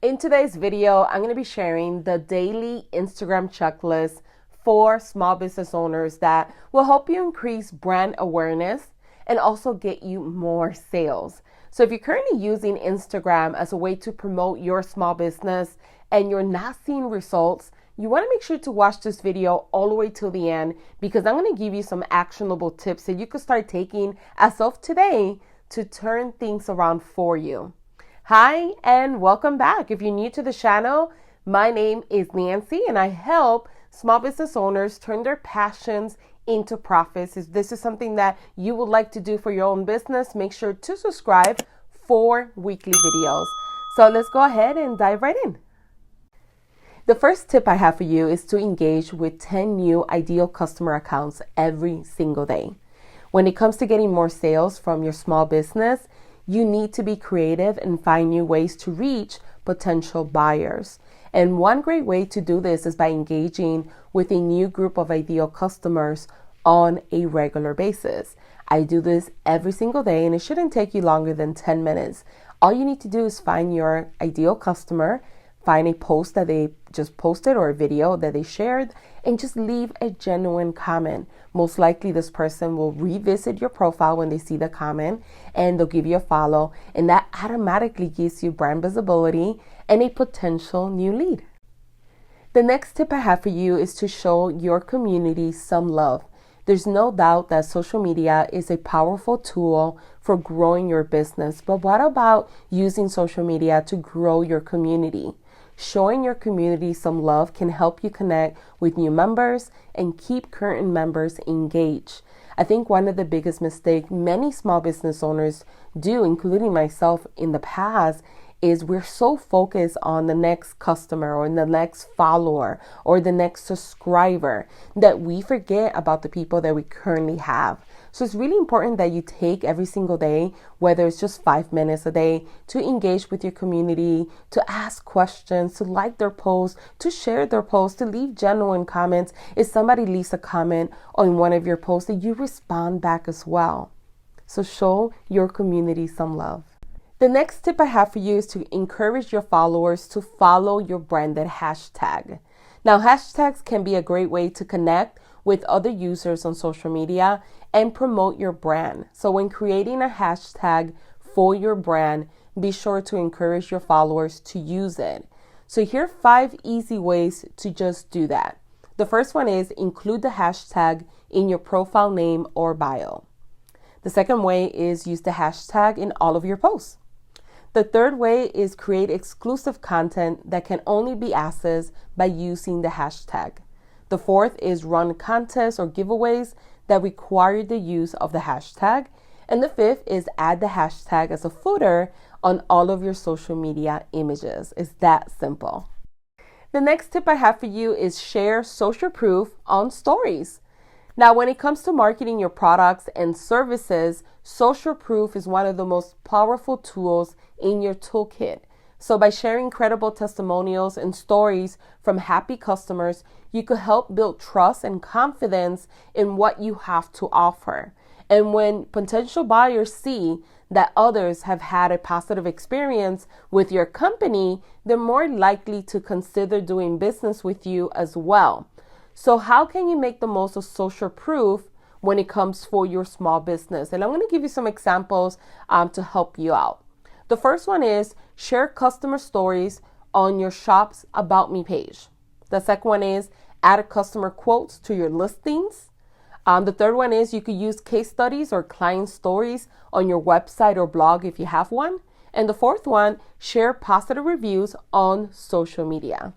In today's video, I'm going to be sharing the daily Instagram checklist for small business owners that will help you increase brand awareness and also get you more sales. So if you're currently using Instagram as a way to promote your small business and you're not seeing results, you want to make sure to watch this video all the way till the end, because I'm going to give you some actionable tips that you can start taking as of today to turn things around for you. Hi, and welcome back. If you're new to the channel, my name is Nancy, and I help small business owners turn their passions into profits. If this is something that you would like to do for your own business, make sure to subscribe for weekly videos. So let's go ahead and dive right in. The first tip I have for you is to engage with 10 new ideal customer accounts every single day. When it comes to getting more sales from your small business, you need to be creative and find new ways to reach potential buyers. And one great way to do this is by engaging with a new group of ideal customers on a regular basis. I do this every single day, and it shouldn't take you longer than 10 minutes. All you need to do is find your ideal customer, find a post that they just posted or a video that they shared, and just leave a genuine comment. Most likely this person will revisit your profile when they see the comment, and they'll give you a follow, and that automatically gives you brand visibility and a potential new lead. The next tip I have for you is to show your community some love. There's no doubt that social media is a powerful tool for growing your business, but what about using social media to grow your community? Showing your community some love can help you connect with new members and keep current members engaged. I think one of the biggest mistakes many small business owners do, including myself in the past, is we're so focused on the next customer or the next follower or the next subscriber that we forget about the people that we currently have. So it's really important that you take every single day, whether it's just 5 minutes a day, to engage with your community, to ask questions, to like their posts, to share their posts, to leave genuine comments. If somebody leaves a comment on one of your posts, that you respond back as well. So show your community some love. The next tip I have for you is to encourage your followers to follow your branded hashtag. Now, hashtags can be a great way to connect with other users on social media and promote your brand. So when creating a hashtag for your brand, be sure to encourage your followers to use it. So here are 5 easy ways to just do that. The first one is include the hashtag in your profile name or bio. The second way is use the hashtag in all of your posts. The third way is create exclusive content that can only be accessed by using the hashtag. The fourth is run contests or giveaways that require the use of the hashtag. And the fifth is add the hashtag as a footer on all of your social media images. It's that simple. The next tip I have for you is share social proof on stories. Now, when it comes to marketing your products and services, social proof is one of the most powerful tools in your toolkit. So by sharing credible testimonials and stories from happy customers, you could help build trust and confidence in what you have to offer. And when potential buyers see that others have had a positive experience with your company, they're more likely to consider doing business with you as well. So how can you make the most of social proof when it comes for your small business? And I'm going to give you some examples to help you out. The first one is share customer stories on your shop's About Me page. The second one is add customer quotes to your listings. The third one is you could use case studies or client stories on your website or blog if you have one. And the fourth one, share positive reviews on social media.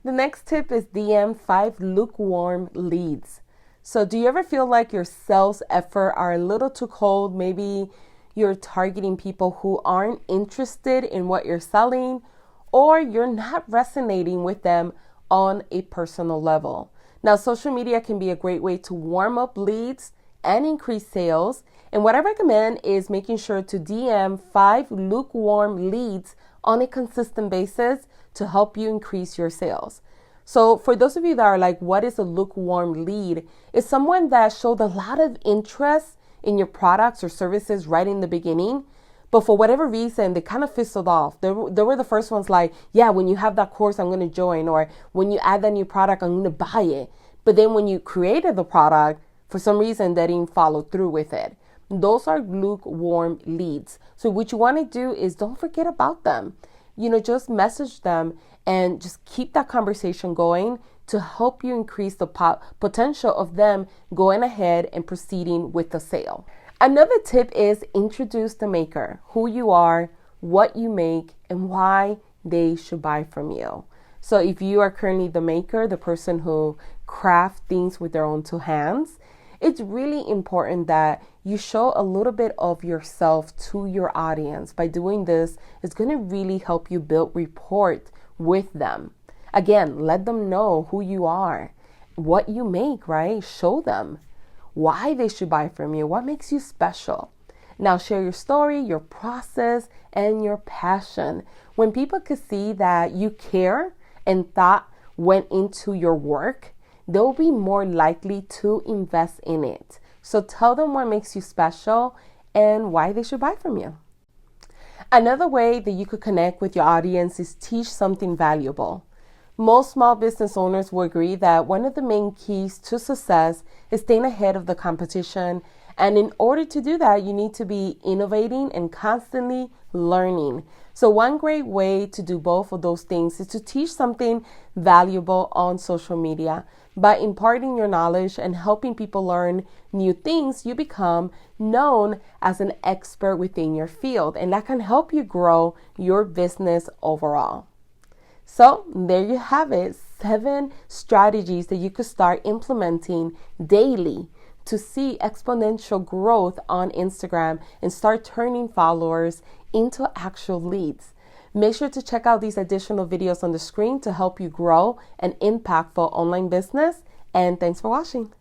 The next tip is DM 5 lukewarm leads. So do you ever feel like your sales effort are a little too cold? Maybe you're targeting people who aren't interested in what you're selling, or you're not resonating with them on a personal level. Now, social media can be a great way to warm up leads and increase sales. And what I recommend is making sure to DM 5 lukewarm leads on a consistent basis to help you increase your sales. So for those of you that are like, what is a lukewarm lead? It's someone that showed a lot of interest in your products or services right in the beginning, But for whatever reason, they kind of fizzled off. They were the first ones like, yeah, when you have that course, I'm going to join. Or when you add that new product, I'm going to buy it. But then when you created the product, for some reason, they didn't follow through with it. Those are lukewarm leads. So what you want to do is don't forget about them. Just message them and just keep that conversation going to help you increase the potential of them going ahead and proceeding with the sale. Another tip is introduce the maker, who you are, what you make, and why they should buy from you. So if you are currently the maker, the person who crafts things with their own two hands, it's really important that you show a little bit of yourself to your audience. By doing this, it's going to really help you build rapport with them. Again, let them know who you are, what you make, right? Show them why they should buy from you, what makes you special. Now share your story, your process, and your passion. When people can see that you care and thought went into your work, they'll be more likely to invest in it. So tell them what makes you special and why they should buy from you. Another way that you could connect with your audience is teach something valuable. Most small business owners will agree that one of the main keys to success is staying ahead of the competition. And in order to do that, you need to be innovating and constantly learning. So one great way to do both of those things is to teach something valuable on social media. By imparting your knowledge and helping people learn new things, you become known as an expert within your field, and that can help you grow your business overall. So there you have it, 7 strategies that you could start implementing daily to see exponential growth on Instagram and start turning followers into actual leads. Make sure to check out these additional videos on the screen to help you grow an impactful online business. And thanks for watching.